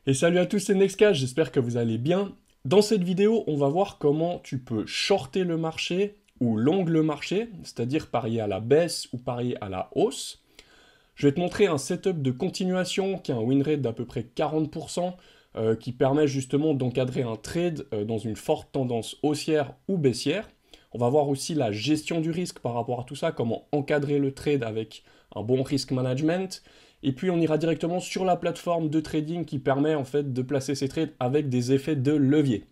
Et salut à tous, c'est Nextcash, j'espère que vous allez bien. Dans cette vidéo, on va voir comment tu peux shorter le marché ou long le marché, c'est-à-dire parier à la baisse ou parier à la hausse. Je vais te montrer un setup de continuation qui a un win rate d'à peu près 40%, qui permet justement d'encadrer un trade dans une forte tendance haussière ou baissière. On va voir aussi la gestion du risque par rapport à tout ça, comment encadrer le trade avec un bon risk management. Et puis on ira directement sur la plateforme de trading qui permet en fait de placer ces trades avec des effets de levier.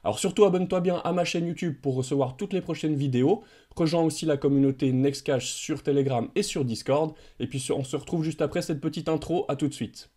Alors surtout abonne-toi bien à ma chaîne YouTube pour recevoir toutes les prochaines vidéos. Rejoins aussi la communauté Nextcash sur Telegram et sur Discord. Et puis on se retrouve juste après cette petite intro. À tout de suite.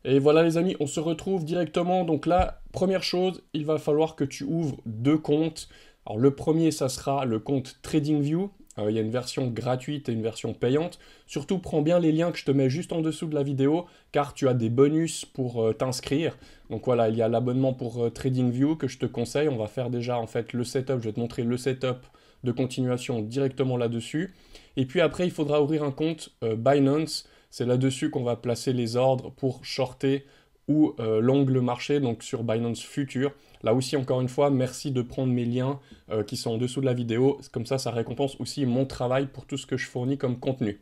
Et voilà les amis, on se retrouve directement. Donc là, première chose, il va falloir que tu ouvres deux comptes. Alors le premier, ça sera le compte TradingView. Il y a une version gratuite et une version payante. Surtout, prends bien les liens que je te mets juste en dessous de la vidéo, car tu as des bonus pour t'inscrire. Donc voilà, il y a l'abonnement pour TradingView que je te conseille. On va faire déjà en fait le setup. Je vais te montrer le setup de continuation directement là-dessus. Et puis après, il faudra ouvrir un compte Binance. C'est là-dessus qu'on va placer les ordres pour shorter ou long le marché, donc sur Binance Future. Là aussi, encore une fois, merci de prendre mes liens qui sont en dessous de la vidéo. Comme ça récompense aussi mon travail pour tout ce que je fournis comme contenu.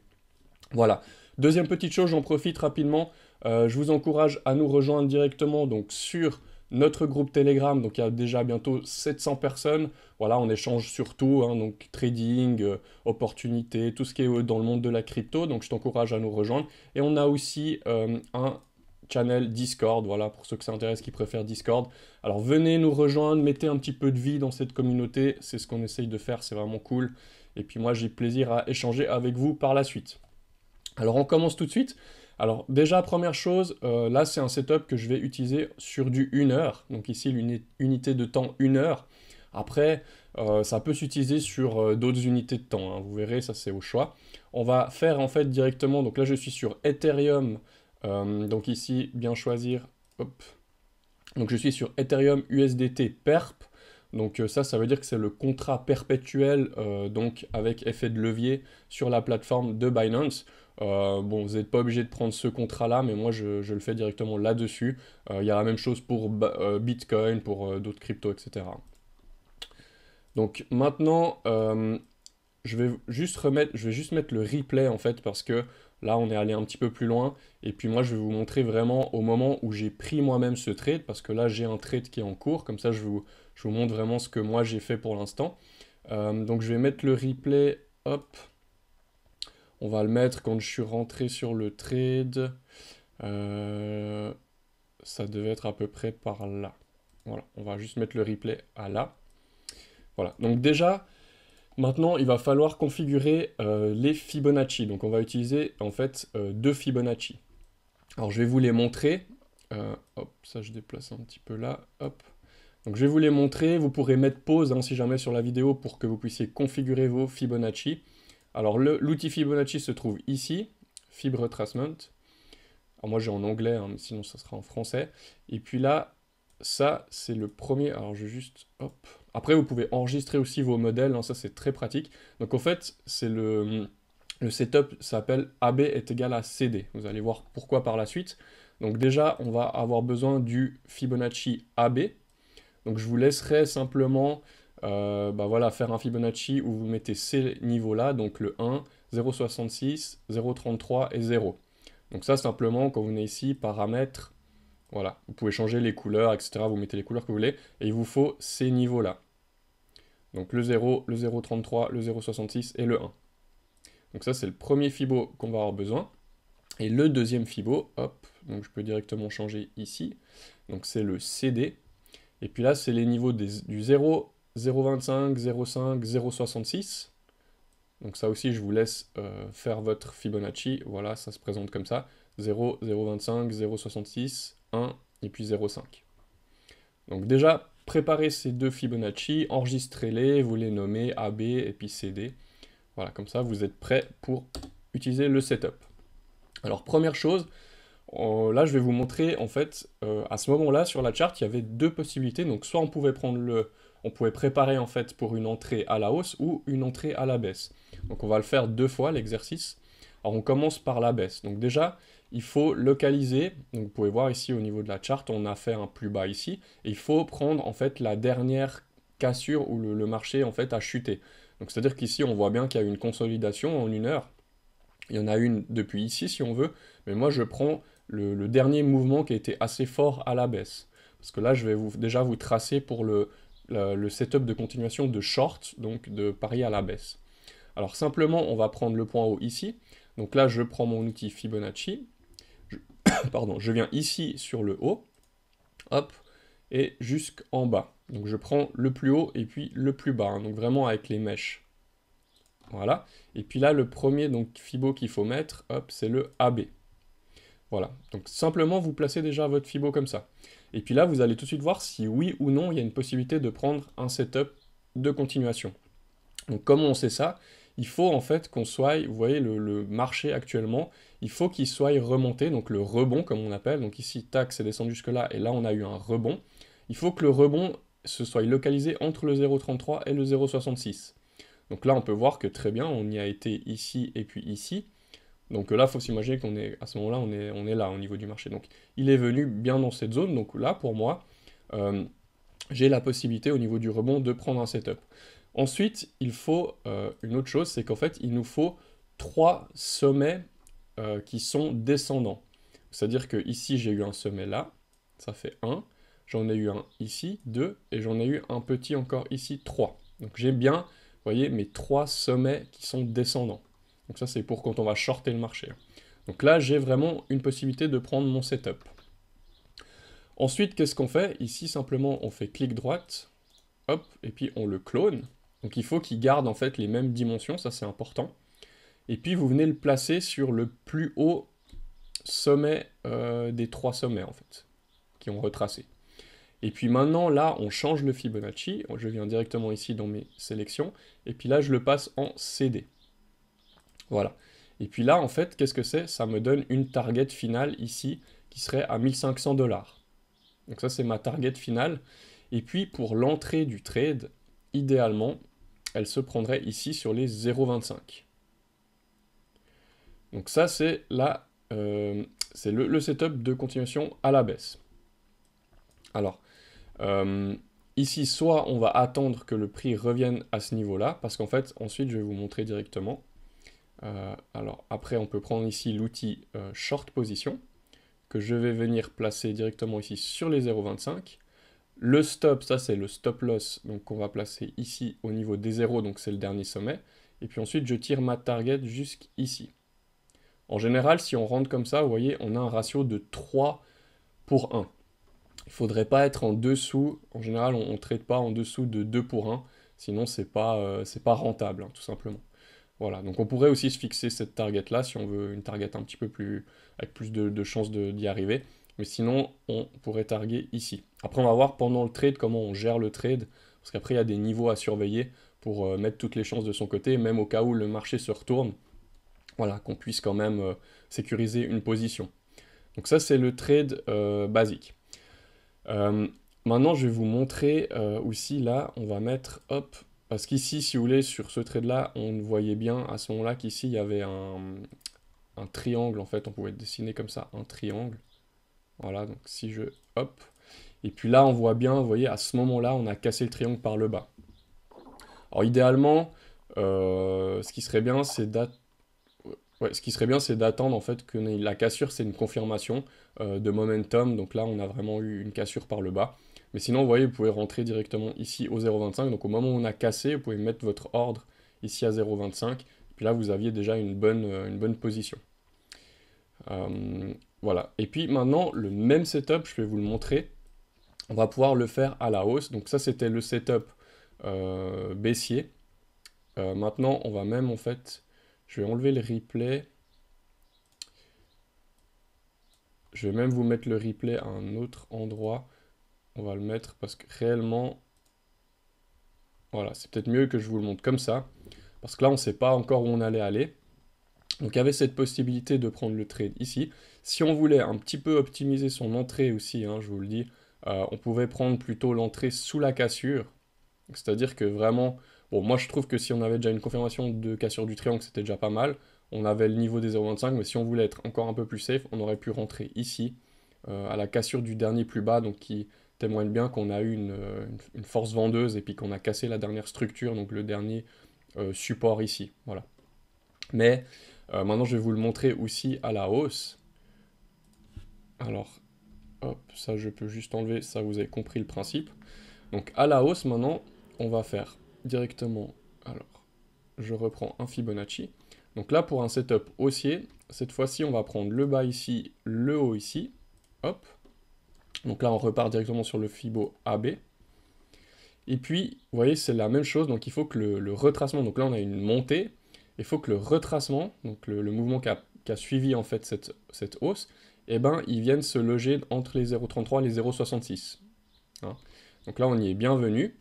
Voilà. Deuxième petite chose, j'en profite rapidement. Je vous encourage à nous rejoindre directement donc, sur notre groupe Telegram. Donc il y a déjà bientôt 700 personnes. Voilà, on échange sur tout, hein, donc trading, opportunités, tout ce qui est dans le monde de la crypto. Donc je t'encourage à nous rejoindre. Et on a aussi un channel Discord, voilà, pour ceux que ça intéresse qui préfèrent Discord. Alors venez nous rejoindre, mettez un petit peu de vie dans cette communauté, c'est ce qu'on essaye de faire, c'est vraiment cool. Et puis moi j'ai plaisir à échanger avec vous par la suite. Alors on commence tout de suite. Alors déjà première chose, là c'est un setup que je vais utiliser sur du 1 heure. Donc ici l'unité de temps 1 heure. Après ça peut s'utiliser sur d'autres unités de temps, hein. Vous verrez, ça c'est au choix. On va faire en fait directement, donc là je suis sur Ethereum. Donc ici, bien choisir, hop. Donc je suis sur Ethereum USDT PERP. Donc ça veut dire que c'est le contrat perpétuel, donc avec effet de levier sur la plateforme de Binance. Bon, vous n'êtes pas obligé de prendre ce contrat-là, mais moi je le fais directement là-dessus. Il y a la même chose pour Bitcoin, pour d'autres cryptos, etc. Donc maintenant, je vais juste mettre le replay en fait parce que là on est allé un petit peu plus loin et puis moi je vais vous montrer vraiment au moment où j'ai pris moi-même ce trade parce que là j'ai un trade qui est en cours, comme ça je vous montre vraiment ce que moi j'ai fait pour l'instant. Donc je vais mettre le replay, hop, on va le mettre quand je suis rentré sur le trade. Ça devait être à peu près par là. Voilà, on va juste mettre le replay à là. Voilà, donc déjà maintenant, il va falloir configurer les Fibonacci. Donc on va utiliser en fait deux Fibonacci. Alors je vais vous les montrer. Hop, ça je déplace un petit peu là. Hop. Donc je vais vous les montrer. Vous pourrez mettre pause hein, si jamais sur la vidéo pour que vous puissiez configurer vos Fibonacci. Alors l'outil Fibonacci se trouve ici, Fib Retracement. Alors moi j'ai en anglais, hein, mais sinon ça sera en français. Et puis là, ça c'est le premier. Alors je vais juste... Hop. Après, vous pouvez enregistrer aussi vos modèles, hein, ça c'est très pratique. Donc en fait, c'est le setup s'appelle AB est égal à CD. Vous allez voir pourquoi par la suite. Donc déjà, on va avoir besoin du Fibonacci AB. Donc je vous laisserai simplement voilà, faire un Fibonacci où vous mettez ces niveaux-là, donc le 1, 0,66, 0,33 et 0. Donc ça, simplement, quand vous venez ici, paramètres, voilà, vous pouvez changer les couleurs, etc. Vous mettez les couleurs que vous voulez, et il vous faut ces niveaux-là. Donc le 0, le 0,33, le 0,66 et le 1. Donc ça c'est le premier Fibo qu'on va avoir besoin. Et le deuxième Fibo, hop, donc je peux directement changer ici. Donc c'est le CD. Et puis là c'est les niveaux du 0, 0,25, 0,5, 0,66. Donc ça aussi je vous laisse faire votre Fibonacci. Voilà, ça se présente comme ça. 0, 0,25, 0,66, 1 et puis 0,5. Donc déjà, préparez ces deux Fibonacci, enregistrez-les, vous les nommez AB et puis CD. Voilà, comme ça vous êtes prêts pour utiliser le setup. Alors première chose, là je vais vous montrer en fait, à ce moment-là sur la charte, il y avait deux possibilités. Donc soit on pouvait préparer en fait pour une entrée à la hausse ou une entrée à la baisse. Donc on va le faire 2 fois l'exercice. Alors on commence par la baisse. Donc déjà, il faut localiser. Donc vous pouvez voir ici au niveau de la charte, on a fait un plus bas ici. Et il faut prendre en fait la dernière cassure où le marché en fait a chuté. Donc c'est-à-dire qu'ici on voit bien qu'il y a eu une consolidation en 1 heure. Il y en a une depuis ici si on veut, mais moi je prends le dernier mouvement qui a été assez fort à la baisse. Parce que là je vais déjà vous tracer pour le setup de continuation de short, donc de pari à la baisse. Alors simplement on va prendre le point haut ici. Donc là je prends mon outil Fibonacci. Pardon, je viens ici sur le haut, hop, et jusqu'en bas. Donc je prends le plus haut et puis le plus bas, hein, donc vraiment avec les mèches. Voilà. Et puis là, le premier donc, Fibo qu'il faut mettre, hop, c'est le AB. Voilà. Donc simplement, vous placez déjà votre Fibo comme ça. Et puis là, vous allez tout de suite voir si oui ou non, il y a une possibilité de prendre un setup de continuation. Donc comment on sait ça? Il faut en fait qu'on soit, vous voyez le marché actuellement, il faut qu'il soit remonté, donc le rebond comme on appelle. Donc ici, tac, c'est descendu jusque là, et là on a eu un rebond. Il faut que le rebond se soit localisé entre le 0,33 et le 0,66. Donc là, on peut voir que très bien, on y a été ici et puis ici. Donc là, il faut s'imaginer qu'on est, à ce moment-là, on est là au niveau du marché. Donc il est venu bien dans cette zone. Donc là, pour moi, j'ai la possibilité au niveau du rebond de prendre un setup. Ensuite, il faut une autre chose, c'est qu'en fait, il nous faut 3 sommets qui sont descendants. C'est-à-dire que ici, j'ai eu un sommet là, ça fait 1. J'en ai eu un ici, 2, et j'en ai eu un petit encore ici, 3. Donc j'ai bien, vous voyez, mes 3 sommets qui sont descendants. Donc ça, c'est pour quand on va shorter le marché. Donc là, j'ai vraiment une possibilité de prendre mon setup. Ensuite, qu'est-ce qu'on fait? Ici, simplement, on fait clic droite, hop, et puis on le clone. Donc il faut qu'il garde en fait les mêmes dimensions, ça c'est important. Et puis vous venez le placer sur le plus haut sommet des 3 sommets en fait, qui ont retracé. Et puis maintenant, là, on change le Fibonacci. Je viens directement ici dans mes sélections. Et puis là, je le passe en CD. Voilà. Et puis là, en fait, qu'est-ce que c'est? Ça me donne une target finale ici qui serait à 1500 $. Donc ça, c'est ma target finale. Et puis pour l'entrée du trade, idéalement, elle se prendrait ici sur les 0,25. Donc ça, c'est le setup de continuation à la baisse. Alors, ici, soit on va attendre que le prix revienne à ce niveau-là, parce qu'en fait, ensuite, je vais vous montrer directement. Alors, après, on peut prendre ici l'outil Short Position, que je vais venir placer directement ici sur les 0,25. Le stop, ça c'est le stop loss, donc qu'on va placer ici au niveau des 0, donc c'est le dernier sommet. Et puis ensuite, je tire ma target jusqu'ici. En général, si on rentre comme ça, vous voyez, on a un ratio de 3 pour 1. Il ne faudrait pas être en dessous, en général, on ne trade pas en dessous de 2 pour 1, sinon c'est pas rentable, hein, tout simplement. Voilà, donc on pourrait aussi se fixer cette target-là, si on veut une target un petit peu plus, avec plus de chances d'y arriver. Mais sinon, on pourrait targuer ici. Après, on va voir pendant le trade comment on gère le trade, parce qu'après, il y a des niveaux à surveiller pour mettre toutes les chances de son côté, même au cas où le marché se retourne. Voilà, qu'on puisse quand même sécuriser une position. Donc ça, c'est le trade basique. Maintenant, je vais vous montrer aussi, là, on va mettre, hop, parce qu'ici, si vous voulez, sur ce trade-là, on voyait bien à ce moment-là qu'ici, il y avait un triangle, en fait, on pouvait dessiner comme ça, un triangle. Voilà, donc si je, hop, et puis là, on voit bien, vous voyez, à ce moment-là, on a cassé le triangle par le bas. Alors, idéalement, ce qui serait bien, c'est d'attendre en fait que la cassure, c'est une confirmation de momentum. Donc là, on a vraiment eu une cassure par le bas. Mais sinon, vous voyez, vous pouvez rentrer directement ici au 0,25. Donc au moment où on a cassé, vous pouvez mettre votre ordre ici à 0,25. Puis là, vous aviez déjà une bonne position. Voilà. Et puis maintenant, le même setup, je vais vous le montrer. On va pouvoir le faire à la hausse. Donc ça, c'était le setup baissier. Maintenant, on va même en fait... Je vais enlever le replay. Je vais même vous mettre le replay à un autre endroit. On va le mettre parce que réellement... Voilà, c'est peut-être mieux que je vous le montre comme ça. Parce que là, on ne sait pas encore où on allait aller. Donc, il y avait cette possibilité de prendre le trade ici. Si on voulait un petit peu optimiser son entrée aussi, hein, je vous le dis, on pouvait prendre plutôt l'entrée sous la cassure. C'est-à-dire que vraiment, Bon, moi je trouve que si on avait déjà une confirmation de cassure du triangle, c'était déjà pas mal. On avait le niveau des 0,25, mais si on voulait être encore un peu plus safe, on aurait pu rentrer ici, à la cassure du dernier plus bas, donc qui témoigne bien qu'on a eu une force vendeuse et puis qu'on a cassé la dernière structure, donc le dernier support ici. Voilà. Mais maintenant, je vais vous le montrer aussi à la hausse. Alors, hop, ça je peux juste enlever, ça vous avez compris le principe. Donc à la hausse, maintenant, on va faire directement, alors, je reprends un Fibonacci. Donc là, pour un setup haussier, cette fois-ci, on va prendre le bas ici, le haut ici, hop. Donc là, on repart directement sur le Fibo AB. Et puis, vous voyez, c'est la même chose, donc il faut que le retracement, donc là on a une montée, il faut que le retracement, donc le mouvement qui a suivi en fait cette hausse, eh ben, il vienne se loger entre les 0,33 et les 0,66. Hein. Donc là on y est bienvenu.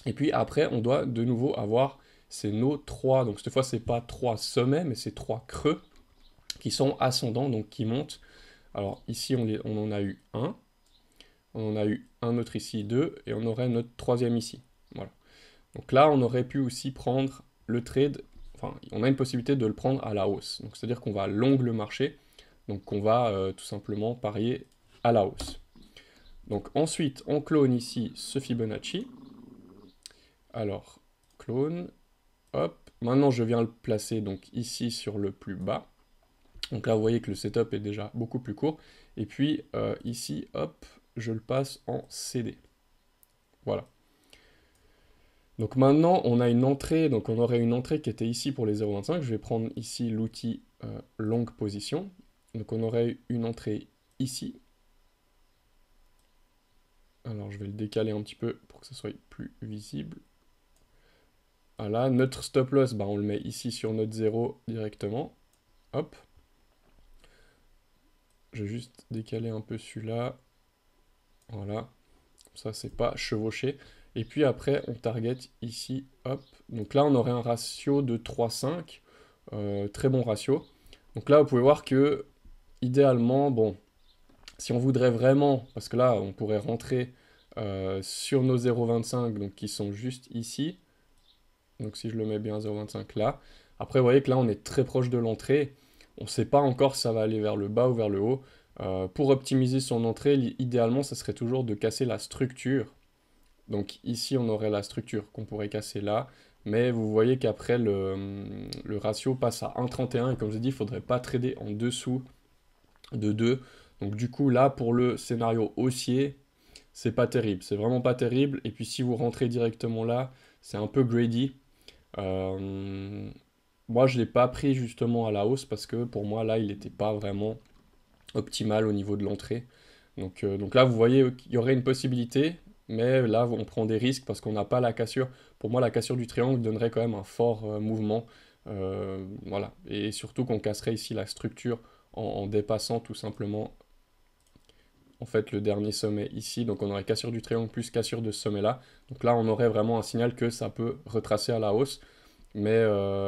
Et puis après, on doit de nouveau avoir nos trois, donc cette fois c'est pas trois sommets, mais c'est trois creux qui sont ascendants, donc qui montent. Alors ici on en a eu un. On en a eu un autre ici, 2, et on aurait notre troisième ici. Voilà. Donc là, on aurait pu aussi prendre le trade, enfin, on a une possibilité de le prendre à la hausse. Donc c'est-à-dire qu'on va long le marché, donc on va tout simplement parier à la hausse. Donc ensuite, on clone ici ce Fibonacci. Alors, clone, hop. Maintenant, je viens le placer donc ici sur le plus bas. Donc là, vous voyez que le setup est déjà beaucoup plus court. Et puis ici, hop, je le passe en CD. Voilà. Donc maintenant, on a une entrée, donc on aurait une entrée qui était ici pour les 0,25. Je vais prendre ici l'outil longue position. Donc on aurait une entrée ici. Alors je vais le décaler un petit peu pour que ce soit plus visible. Voilà, notre stop loss, bah, on le met ici sur notre 0 directement. Hop. Je vais juste décaler un peu celui-là. Voilà. Ça, c'est pas chevauché. Et puis après, on target ici, hop. Donc là, on aurait un ratio de 3,5. Très bon ratio. Donc là, vous pouvez voir que, idéalement, bon, si on voudrait vraiment, parce que là, on pourrait rentrer sur nos 0,25, donc qui sont juste ici. Donc si je le mets bien à 0,25 là. Après, vous voyez que là, on est très proche de l'entrée. On ne sait pas encore si ça va aller vers le bas ou vers le haut. Pour optimiser son entrée, idéalement, ça serait toujours de casser la structure. Donc ici, on aurait la structure qu'on pourrait casser là. Mais vous voyez qu'après, le ratio passe à 1,31. Et comme je l'ai dit, il ne faudrait pas trader en dessous de 2. Donc du coup, là, pour le scénario haussier, c'est pas terrible. C'est vraiment pas terrible. Et puis si vous rentrez directement là, c'est un peu greedy. Euh, Moi, je ne l'ai pas pris justement à la hausse parce que pour moi, là, il n'était pas vraiment optimal au niveau de l'entrée. Donc là, vous voyez qu'il y aurait une possibilité, mais là, on prend des risques parce qu'on n'a pas la cassure. Pour moi, la cassure du triangle donnerait quand même un fort mouvement. Voilà. Et surtout qu'on casserait ici la structure en dépassant tout simplement en fait le dernier sommet ici. Donc on aurait cassure du triangle plus cassure de ce sommet là. Donc là, on aurait vraiment un signal que ça peut retracer à la hausse. Mais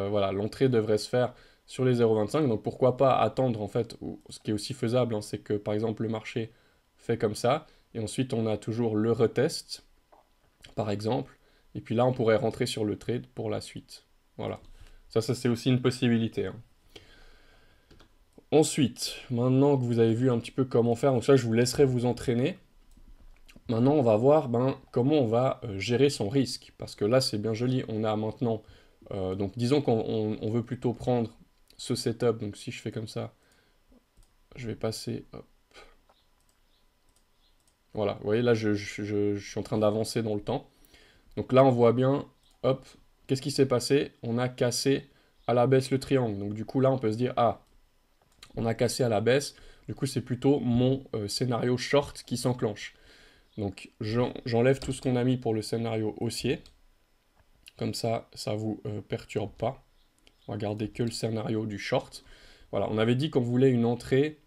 voilà, l'entrée devrait se faire sur les 0,25. Donc pourquoi pas attendre en fait, ce qui est aussi faisable, hein, c'est que par exemple le marché fait comme ça, et ensuite on a toujours le retest, par exemple, et puis là on pourrait rentrer sur le trade pour la suite. Voilà. Ça c'est aussi une possibilité. Hein. Ensuite, maintenant que vous avez vu un petit peu comment faire, donc ça je vous laisserai vous entraîner. Maintenant on va voir comment on va gérer son risque. Parce que là c'est bien joli, on a maintenant donc disons qu'on veut plutôt prendre ce setup, donc si je fais comme ça, je vais passer, hop. Voilà, vous voyez là je suis en train d'avancer dans le temps. Donc là on voit bien, hop, qu'est-ce qui s'est passé? On a cassé à la baisse le triangle, donc du coup là on peut se dire, ah, on a cassé à la baisse, du coup c'est plutôt mon scénario short qui s'enclenche. Donc j'enlève tout ce qu'on a mis pour le scénario haussier, comme ça vous perturbe pas. On va garder que le scénario du short. Voilà, on avait dit qu'on voulait une entrée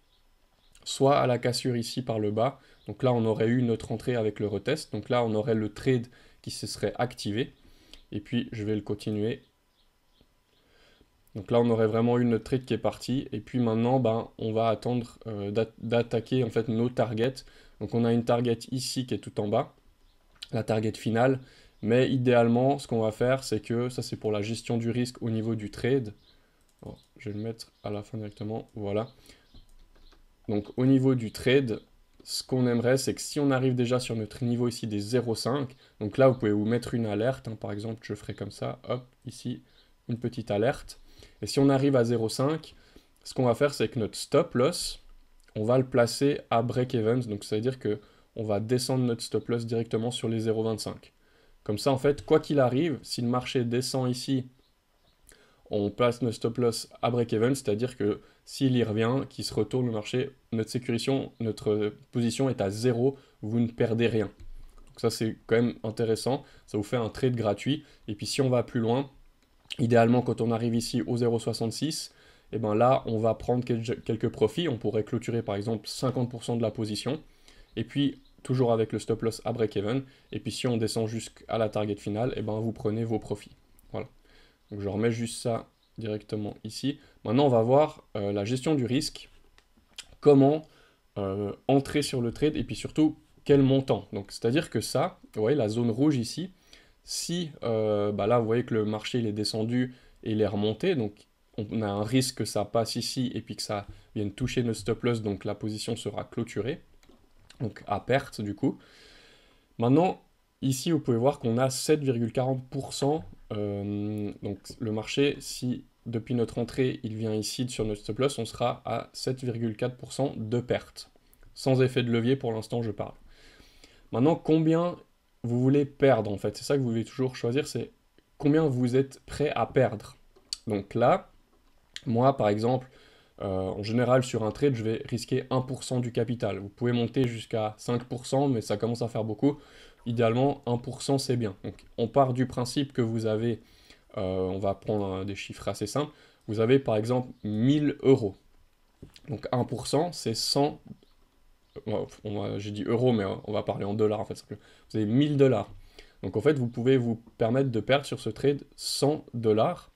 soit à la cassure ici par le bas. Donc là, on aurait eu notre entrée avec le retest. Donc là, on aurait le trade qui se serait activé. Et puis, je vais le continuer. Donc là, on aurait vraiment eu notre trade qui est parti. Et puis maintenant, on va attendre d'attaquer en fait nos targets. Donc on a une target ici qui est tout en bas, la target finale. Mais idéalement, ce qu'on va faire, c'est que, ça c'est pour la gestion du risque au niveau du trade. Bon, je vais le mettre à la fin directement, voilà. Donc au niveau du trade, ce qu'on aimerait, c'est que si on arrive déjà sur notre niveau ici des 0,5, donc là vous pouvez vous mettre une alerte, hein, par exemple je ferai comme ça, hop, ici, une petite alerte. Et si on arrive à 0,5, ce qu'on va faire, c'est que notre stop loss, on va le placer à break-even, donc ça veut dire que on va descendre notre stop loss directement sur les 0,25. Comme ça, en fait, quoi qu'il arrive, si le marché descend ici, on place notre stop loss à break-even, c'est-à-dire que s'il y revient, qu'il se retourne le marché, notre position est à zéro, vous ne perdez rien. Donc ça, c'est quand même intéressant, ça vous fait un trade gratuit. Et puis si on va plus loin, idéalement, quand on arrive ici au 0,66, et ben là, on va prendre quelques profits. On pourrait clôturer par exemple 50% de la position. Et puis, toujours avec le stop loss à break-even. Et puis, si on descend jusqu'à la target finale, et ben vous prenez vos profits. Voilà. Donc, je remets juste ça directement ici. Maintenant, on va voir la gestion du risque. Comment entrer sur le trade et puis surtout, quel montant. Donc, c'est-à-dire que ça, vous voyez, la zone rouge ici, si bah là, vous voyez que le marché il est descendu et il est remonté, donc on a un risque que ça passe ici et puis que ça vienne toucher notre stop loss, donc la position sera clôturée, donc à perte du coup. Maintenant, ici, vous pouvez voir qu'on a 7,40%, donc le marché, si depuis notre entrée, il vient ici sur notre stop loss, on sera à 7,4% de perte. Sans effet de levier, pour l'instant, je parle. Maintenant, combien vous voulez perdre, en fait? C'est ça que vous devez toujours choisir, c'est combien vous êtes prêt à perdre. Donc là, moi, par exemple, en général, sur un trade, je vais risquer 1% du capital. Vous pouvez monter jusqu'à 5%, mais ça commence à faire beaucoup. Idéalement, 1%, c'est bien. Donc, on part du principe que vous avez, on va prendre des chiffres assez simples, vous avez par exemple 1000 euros. Donc 1%, c'est 100. J'ai dit euros, mais on va parler en dollars en fait. Vous avez 1000 dollars. Donc en fait, vous pouvez vous permettre de perdre sur ce trade 100 dollars.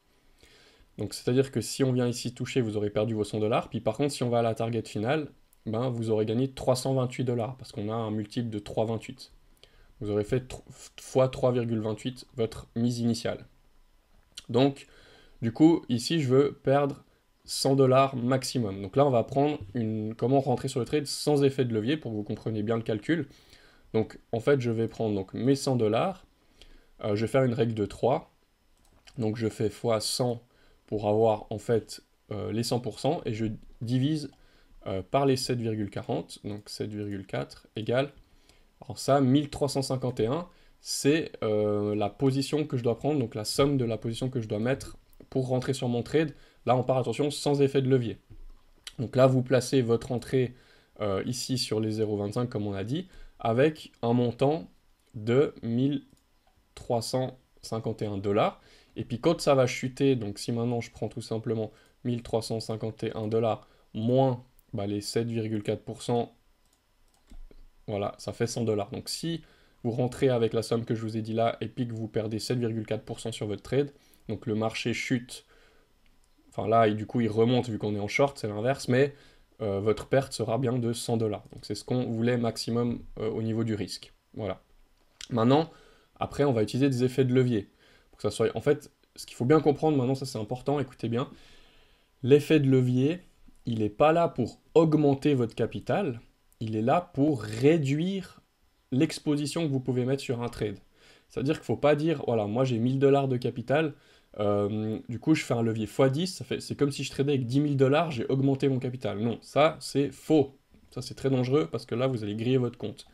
Donc c'est-à-dire que si on vient ici toucher, vous aurez perdu vos 100 dollars. Puis par contre, si on va à la target finale, ben, vous aurez gagné 328 dollars parce qu'on a un multiple de 3,28. Vous aurez fait fois 3,28 votre mise initiale. Donc, du coup, ici, je veux perdre 100 dollars maximum. Donc là, on va prendre comment rentrer sur le trade sans effet de levier pour que vous compreniez bien le calcul. Donc, en fait, je vais prendre donc, mes 100 dollars. Je vais faire une règle de 3. Donc, je fais fois 100 pour avoir en fait les 100% et je divise par les 7,40. Donc, 7,4 égale. Alors, ça, 1351, c'est la position que je dois prendre, donc la somme de la position que je dois mettre pour rentrer sur mon trade. Là, on part, attention, sans effet de levier. Donc là, vous placez votre entrée ici sur les 0,25, comme on a dit, avec un montant de 1351 dollars. Et puis quand ça va chuter, donc si maintenant je prends tout simplement 1351 dollars moins bah, les 7,4%, voilà, ça fait 100 dollars. Donc si vous rentrez avec la somme que je vous ai dit là et puis que vous perdez 7,4% sur votre trade, donc le marché chute. Enfin là, et du coup, il remonte vu qu'on est en short, c'est l'inverse, mais votre perte sera bien de 100 dollars. Donc c'est ce qu'on voulait maximum au niveau du risque. Voilà. Maintenant, après, on va utiliser des effets de levier. Pour que ça soit... En fait, ce qu'il faut bien comprendre maintenant, ça c'est important, écoutez bien, l'effet de levier, il n'est pas là pour augmenter votre capital, il est là pour réduire l'exposition que vous pouvez mettre sur un trade. C'est-à-dire qu'il ne faut pas dire, voilà, moi j'ai 1000 dollars de capital, du coup je fais un levier x10, c'est comme si je tradais avec 10 000 dollars, j'ai augmenté mon capital. Non, ça c'est faux. Ça c'est très dangereux parce que là vous allez griller votre compte.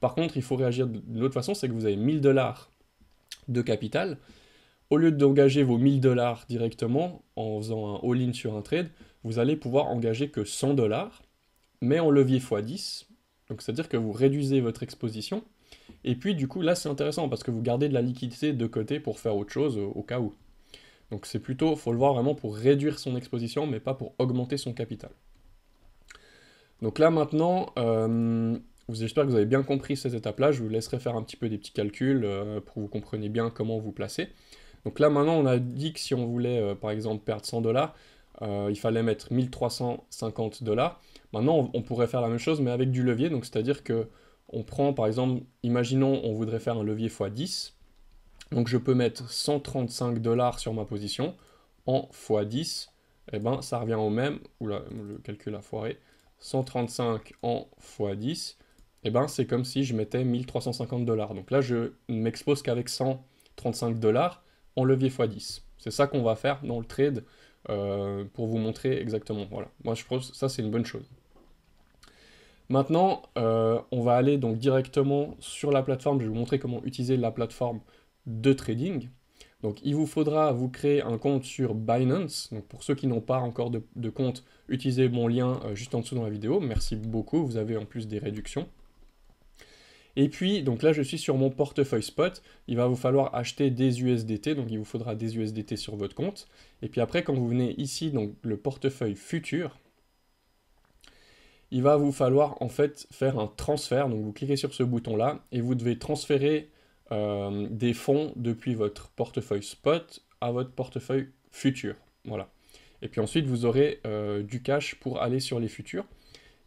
Par contre, il faut réagir d'une autre façon, c'est que vous avez 1000 dollars de capital. Au lieu d'engager vos 1000 dollars directement en faisant un all-in sur un trade, vous allez pouvoir engager que 100 dollars, mais en levier x10. Donc c'est-à-dire que vous réduisez votre exposition. Et puis du coup là c'est intéressant parce que vous gardez de la liquidité de côté pour faire autre chose au cas où. Donc c'est plutôt, faut le voir vraiment pour réduire son exposition, mais pas pour augmenter son capital. Donc là maintenant, j'espère que vous avez bien compris cette étape-là. Je vous laisserai faire un petit peu des petits calculs pour que vous compreniez bien comment vous placer. Donc là maintenant, on a dit que si on voulait par exemple perdre 100 dollars, il fallait mettre 1350 dollars. Maintenant, on pourrait faire la même chose, mais avec du levier. Donc c'est-à-dire que on prend par exemple, imaginons on voudrait faire un levier x10. Donc je peux mettre 135 $ sur ma position en x10, et ben ça revient au même, oula, le calcul a foiré, 135 en x10, et ben c'est comme si je mettais 1350 $. Donc là je ne m'expose qu'avec 135 $ en levier x10. C'est ça qu'on va faire dans le trade pour vous montrer exactement. Voilà, moi je pense que ça c'est une bonne chose. Maintenant, on va aller donc directement sur la plateforme. Je vais vous montrer comment utiliser la plateforme de trading. Donc, il vous faudra vous créer un compte sur Binance. Donc, pour ceux qui n'ont pas encore de compte, utilisez mon lien juste en dessous dans la vidéo. Merci beaucoup. Vous avez en plus des réductions. Et puis, donc là, je suis sur mon portefeuille spot. Il va vous falloir acheter des USDT. Donc, il vous faudra des USDT sur votre compte. Et puis après, quand vous venez ici, donc le portefeuille futur, il va vous falloir en fait faire un transfert. Donc vous cliquez sur ce bouton-là et vous devez transférer des fonds depuis votre portefeuille spot à votre portefeuille futur. Voilà. Et puis ensuite vous aurez du cash pour aller sur les futurs.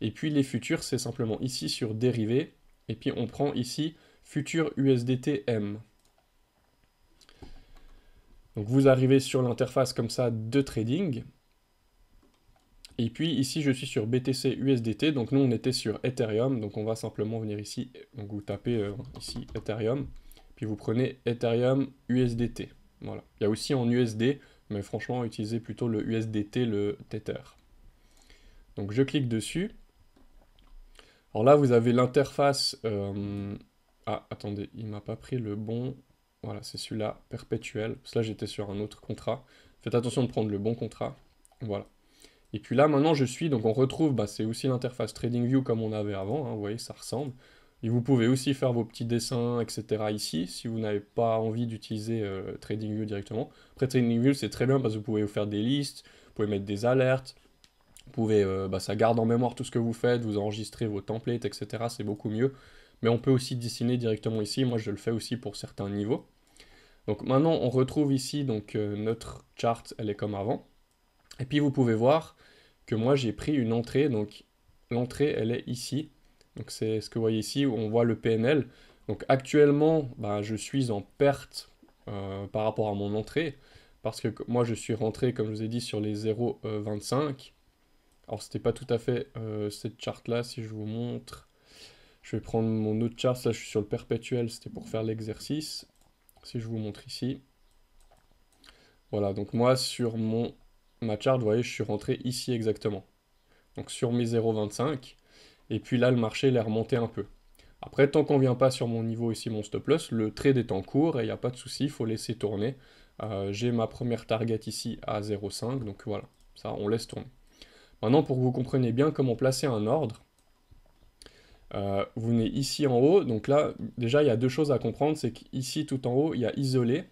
Et puis les futurs, c'est simplement ici sur dérivé. Et puis on prend ici futur USDT M. Donc vous arrivez sur l'interface comme ça de trading. Et puis ici, je suis sur BTC USDT, donc nous on était sur Ethereum, donc on va simplement venir ici, donc vous tapez ici Ethereum, puis vous prenez Ethereum USDT. Voilà. Il y a aussi en USD, mais franchement, utilisez plutôt le USDT, le Tether. Donc je clique dessus. Alors là, vous avez l'interface... Ah, attendez, il m'a pas pris le bon... Voilà, c'est celui-là, perpétuel. Parce que là, j'étais sur un autre contrat. Faites attention de prendre le bon contrat. Voilà. Et puis là, maintenant, je suis, donc on retrouve, c'est aussi l'interface TradingView comme on avait avant, hein, vous voyez, ça ressemble. Et vous pouvez aussi faire vos petits dessins, etc. ici, si vous n'avez pas envie d'utiliser TradingView directement. Après, TradingView, c'est très bien parce que vous pouvez vous faire des listes, vous pouvez mettre des alertes, vous pouvez, ça garde en mémoire tout ce que vous faites, vous enregistrez vos templates, etc. C'est beaucoup mieux. Mais on peut aussi dessiner directement ici, moi je le fais aussi pour certains niveaux. Donc maintenant, on retrouve ici, donc notre chart, elle est comme avant. Et puis vous pouvez voir que moi j'ai pris une entrée, donc l'entrée elle est ici, donc c'est ce que vous voyez ici où on voit le PNL. Donc actuellement je suis en perte par rapport à mon entrée, parce que moi je suis rentré comme je vous ai dit sur les 0,25. Alors c'était pas tout à fait cette charte là, si je vous montre, je vais prendre mon autre charte, là je suis sur le perpétuel, c'était pour faire l'exercice, si je vous montre ici. Voilà, donc moi sur ma chart, vous voyez, je suis rentré ici exactement. Donc sur mes 0,25. Et puis là, le marché, il est remonté un peu. Après, tant qu'on ne vient pas sur mon niveau ici, mon stop loss, le trade est en cours et il n'y a pas de souci, il faut laisser tourner. J'ai ma première target ici à 0,5, donc voilà, ça, on laisse tourner. Maintenant, pour que vous compreniez bien comment placer un ordre, vous venez ici en haut. Donc là, déjà, il y a deux choses à comprendre, c'est qu'ici, tout en haut, il y a isolé.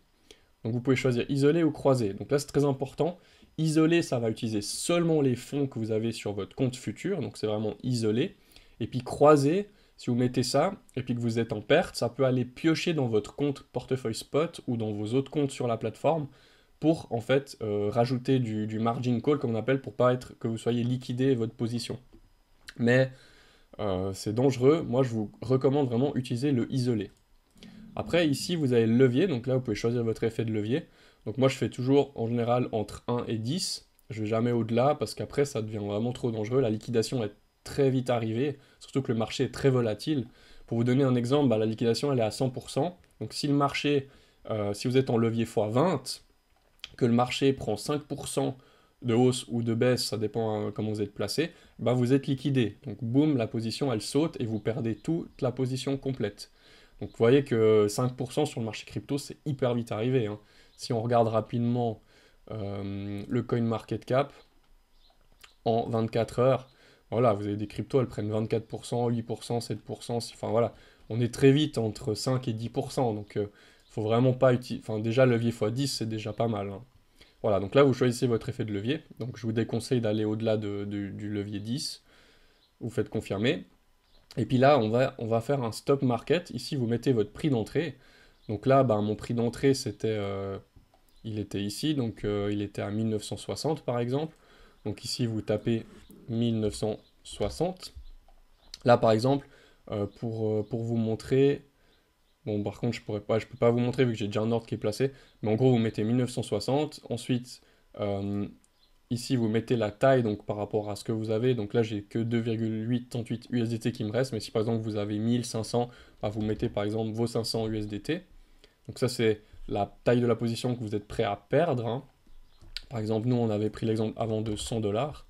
Donc vous pouvez choisir isolé ou croisé. Donc là, c'est très important. Isolé, ça va utiliser seulement les fonds que vous avez sur votre compte futur, donc c'est vraiment isolé. Et puis croisé, si vous mettez ça, et puis que vous êtes en perte, ça peut aller piocher dans votre compte portefeuille spot ou dans vos autres comptes sur la plateforme pour en fait rajouter du margin call, comme on appelle, pour pas être que vous soyez liquidé votre position. Mais c'est dangereux, moi je vous recommande vraiment utiliser le isolé. Après ici vous avez le levier, donc là vous pouvez choisir votre effet de levier. Donc moi je fais toujours en général entre 1 et 10, je vais jamais au-delà parce qu'après ça devient vraiment trop dangereux, la liquidation est très vite arrivée, surtout que le marché est très volatile. Pour vous donner un exemple, la liquidation elle est à 100%, donc si le marché, si vous êtes en levier x20, que le marché prend 5% de hausse ou de baisse, ça dépend comment vous êtes placé, vous êtes liquidé. Donc boum, la position elle saute et vous perdez toute la position complète. Donc vous voyez que 5% sur le marché crypto, c'est hyper vite arrivé, hein. Si on regarde rapidement le CoinMarketCap, en 24 heures, voilà, vous avez des cryptos, elles prennent 24%, 8%, 7%, enfin voilà, on est très vite entre 5 et 10%, donc faut vraiment pas utiliser, enfin déjà levier x10, c'est déjà pas mal, hein. Voilà, donc là vous choisissez votre effet de levier, donc je vous déconseille d'aller au-delà du levier 10, vous faites confirmer. Et puis là, on va faire un stop market. Ici, vous mettez votre prix d'entrée. Donc là, mon prix d'entrée, il était ici, donc il était à 1960 par exemple. Donc ici, vous tapez 1960. Là, par exemple, pour vous montrer, Bon, par contre, je peux pas vous montrer vu que j'ai déjà un ordre qui est placé. Mais en gros, vous mettez 1960. Ensuite, euh, ici, vous mettez la taille donc par rapport à ce que vous avez. Donc là, j'ai que 2,838 USDT qui me reste. Mais si par exemple vous avez 1500, bah, vous mettez par exemple vos 500 USDT. Donc ça, c'est la taille de la position que vous êtes prêt à perdre, hein. Par exemple, nous, on avait pris l'exemple avant de 100 $.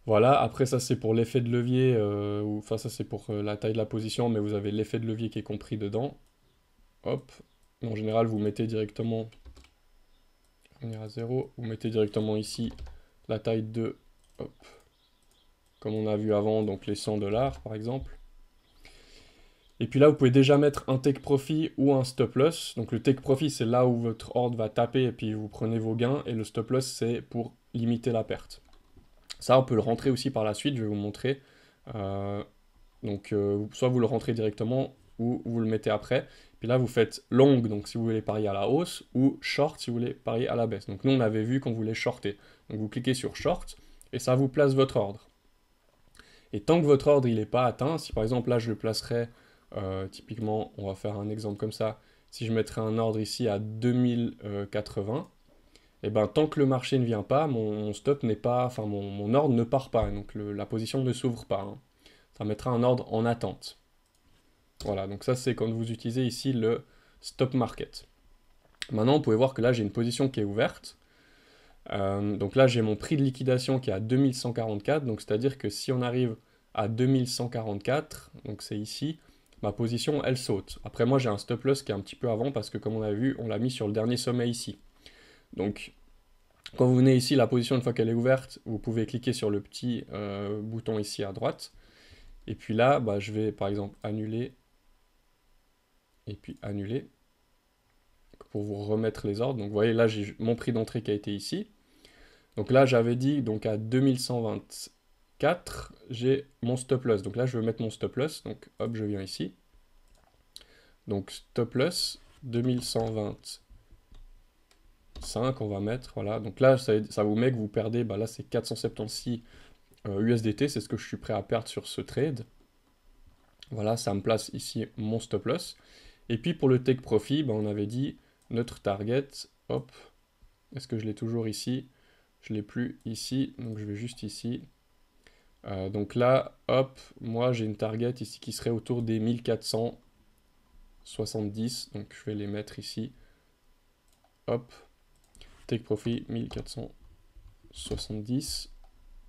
Voilà, après ça c'est pour l'effet de levier, enfin ça c'est pour la taille de la position, mais vous avez l'effet de levier qui est compris dedans. Hop, en général vous mettez directement, on ira à 0, vous mettez directement ici la taille de, hop, comme on a vu avant, donc les 100 $ par exemple. Et puis là vous pouvez déjà mettre un take profit ou un stop loss. Donc le take profit c'est là où votre ordre va taper et puis vous prenez vos gains, et le stop loss c'est pour limiter la perte. Ça on peut le rentrer aussi par la suite, je vais vous montrer. Euh, Donc, soit vous le rentrez directement ou vous le mettez après. Puis là, vous faites long, donc si vous voulez parier à la hausse, ou short si vous voulez parier à la baisse. Donc nous, on avait vu qu'on voulait shorter. Donc vous cliquez sur short et ça vous place votre ordre. Et tant que votre ordre il n'est pas atteint, si par exemple là je le placerais, typiquement, on va faire un exemple comme ça, si je mettrais un ordre ici à 2080, et ben tant que le marché ne vient pas, mon stop n'est pas, enfin mon ordre ne part pas, donc la position ne s'ouvre pas, hein. Ça mettra un ordre en attente. Voilà, donc ça c'est quand vous utilisez ici le stop market. Maintenant, vous pouvez voir que là j'ai une position qui est ouverte. Donc là j'ai mon prix de liquidation qui est à 2144. Donc c'est-à-dire que si on arrive à 2144, donc c'est ici, ma position elle saute. Après moi j'ai un stop loss qui est un petit peu avant parce que comme on a vu, on l'a mis sur le dernier sommet ici. Donc quand vous venez ici, la position une fois qu'elle est ouverte, vous pouvez cliquer sur le petit bouton ici à droite. Et puis là, bah, je vais par exemple annuler et puis annuler pour vous remettre les ordres. Donc vous voyez là j'ai mon prix d'entrée qui a été ici. Donc là j'avais dit donc à 2124 j'ai mon stop loss. Donc là je veux mettre mon stop loss. Donc hop je viens ici. Donc stop loss 2125 on va mettre. Voilà. Donc là ça vous met que vous perdez. Bah là c'est 476 USDT. C'est ce que je suis prêt à perdre sur ce trade. Voilà, ça me place ici mon stop loss. Et puis pour le take profit, bah, on avait dit notre target, hop, est-ce que je l'ai toujours ici? Je ne l'ai plus ici, donc je vais juste ici. Donc là, hop, moi j'ai une target ici qui serait autour des 1470, donc je vais les mettre ici. Hop, take profit 1470,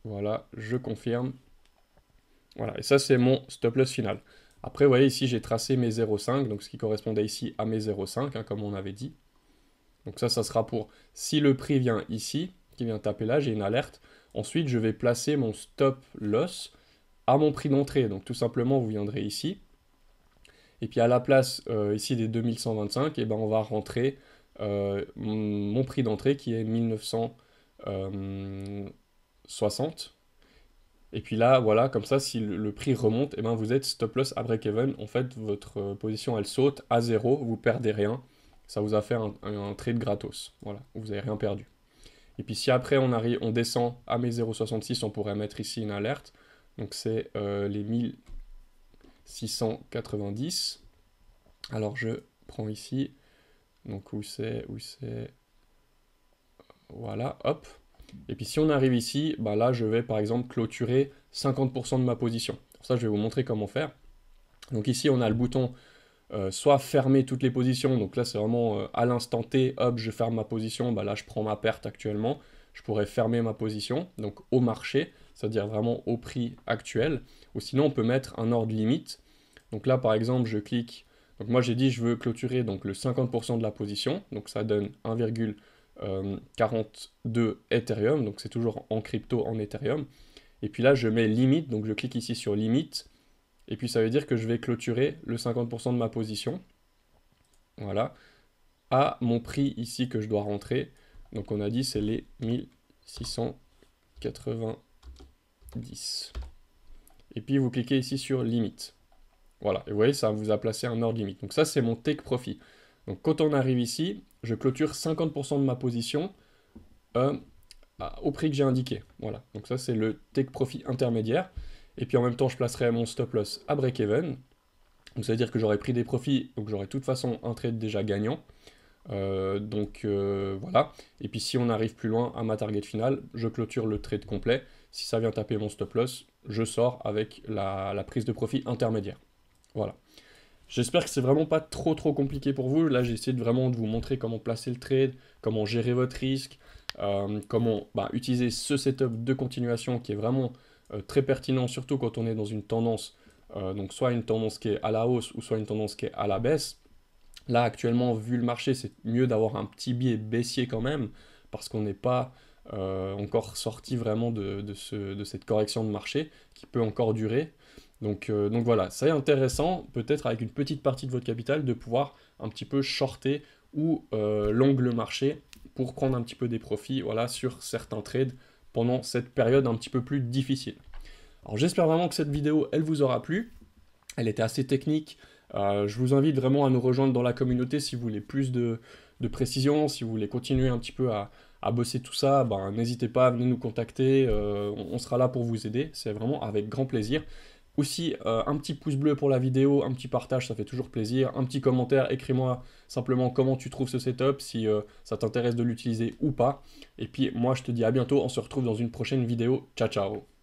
voilà, je confirme. Voilà, et ça c'est mon stop loss final. Après, vous voyez ici j'ai tracé mes 0,5, donc ce qui correspondait ici à mes 0,5, hein, comme on avait dit. Donc ça sera pour, si le prix vient ici, qui vient taper là, j'ai une alerte. Ensuite, je vais placer mon stop loss à mon prix d'entrée. Donc tout simplement, vous viendrez ici. Et puis à la place ici des 2125, et ben on va rentrer mon prix d'entrée qui est 1960. Et puis là, voilà, comme ça, si le prix remonte, et ben vous êtes stop loss à break-even. En fait, votre position, elle saute à zéro, vous perdez rien. Ça vous a fait un trade gratos. Voilà, vous n'avez rien perdu. Et puis si après on descend à mes 0,66, on pourrait mettre ici une alerte. Donc c'est les 1690. Alors je prends ici. Donc où c'est. Voilà, hop. Et puis si on arrive ici, bah là je vais par exemple clôturer 50% de ma position. Pour ça je vais vous montrer comment faire. Donc ici on a le bouton soit fermer toutes les positions, donc là c'est vraiment à l'instant T, hop je ferme ma position, bah là je prends ma perte actuellement. Je pourrais fermer ma position, donc au marché, c'est-à-dire vraiment au prix actuel. Ou sinon on peut mettre un ordre limite. Donc là par exemple je clique, donc moi j'ai dit je veux clôturer donc le 50% de la position, donc ça donne 1,42 Ethereum, donc c'est toujours en crypto en Ethereum. Et puis là je mets limite, donc je clique ici sur limite, et puis ça veut dire que je vais clôturer le 50% de ma position, voilà, à mon prix ici que je dois rentrer. Donc on a dit c'est les 1690. Et puis vous cliquez ici sur limite. Voilà, et vous voyez, ça vous a placé un ordre limite. Donc ça, c'est mon take profit. Donc quand on arrive ici, je clôture 50% de ma position au prix que j'ai indiqué. Voilà, donc ça, c'est le take profit intermédiaire. Et puis en même temps, je placerai mon stop loss à break-even. Donc ça veut dire que j'aurais pris des profits, donc j'aurais de toute façon un trade déjà gagnant. Voilà. Et puis si on arrive plus loin à ma target finale, je clôture le trade complet. Si ça vient taper mon stop loss, je sors avec la prise de profit intermédiaire. Voilà. J'espère que c'est vraiment pas trop compliqué pour vous. Là, j'ai essayé vraiment de vous montrer comment placer le trade, comment gérer votre risque, comment utiliser ce setup de continuation qui est vraiment très pertinent, surtout quand on est dans une tendance, donc soit une tendance qui est à la hausse ou soit une tendance qui est à la baisse. Là, actuellement, vu le marché, c'est mieux d'avoir un petit biais baissier quand même, parce qu'on n'est pas encore sorti vraiment de cette correction de marché qui peut encore durer. Donc voilà, c'est intéressant, peut-être avec une petite partie de votre capital, de pouvoir un petit peu shorter ou long le marché pour prendre un petit peu des profits, voilà, sur certains trades pendant cette période un petit peu plus difficile. Alors j'espère vraiment que cette vidéo, elle vous aura plu. Elle était assez technique. Je vous invite vraiment à nous rejoindre dans la communauté si vous voulez plus de précision, si vous voulez continuer un petit peu à bosser tout ça, n'hésitez pas à venir nous contacter, on sera là pour vous aider, c'est vraiment avec grand plaisir. Aussi, un petit pouce bleu pour la vidéo, un petit partage, ça fait toujours plaisir, un petit commentaire, écris-moi simplement comment tu trouves ce setup, si ça t'intéresse de l'utiliser ou pas. Et puis moi je te dis à bientôt, on se retrouve dans une prochaine vidéo, ciao ciao.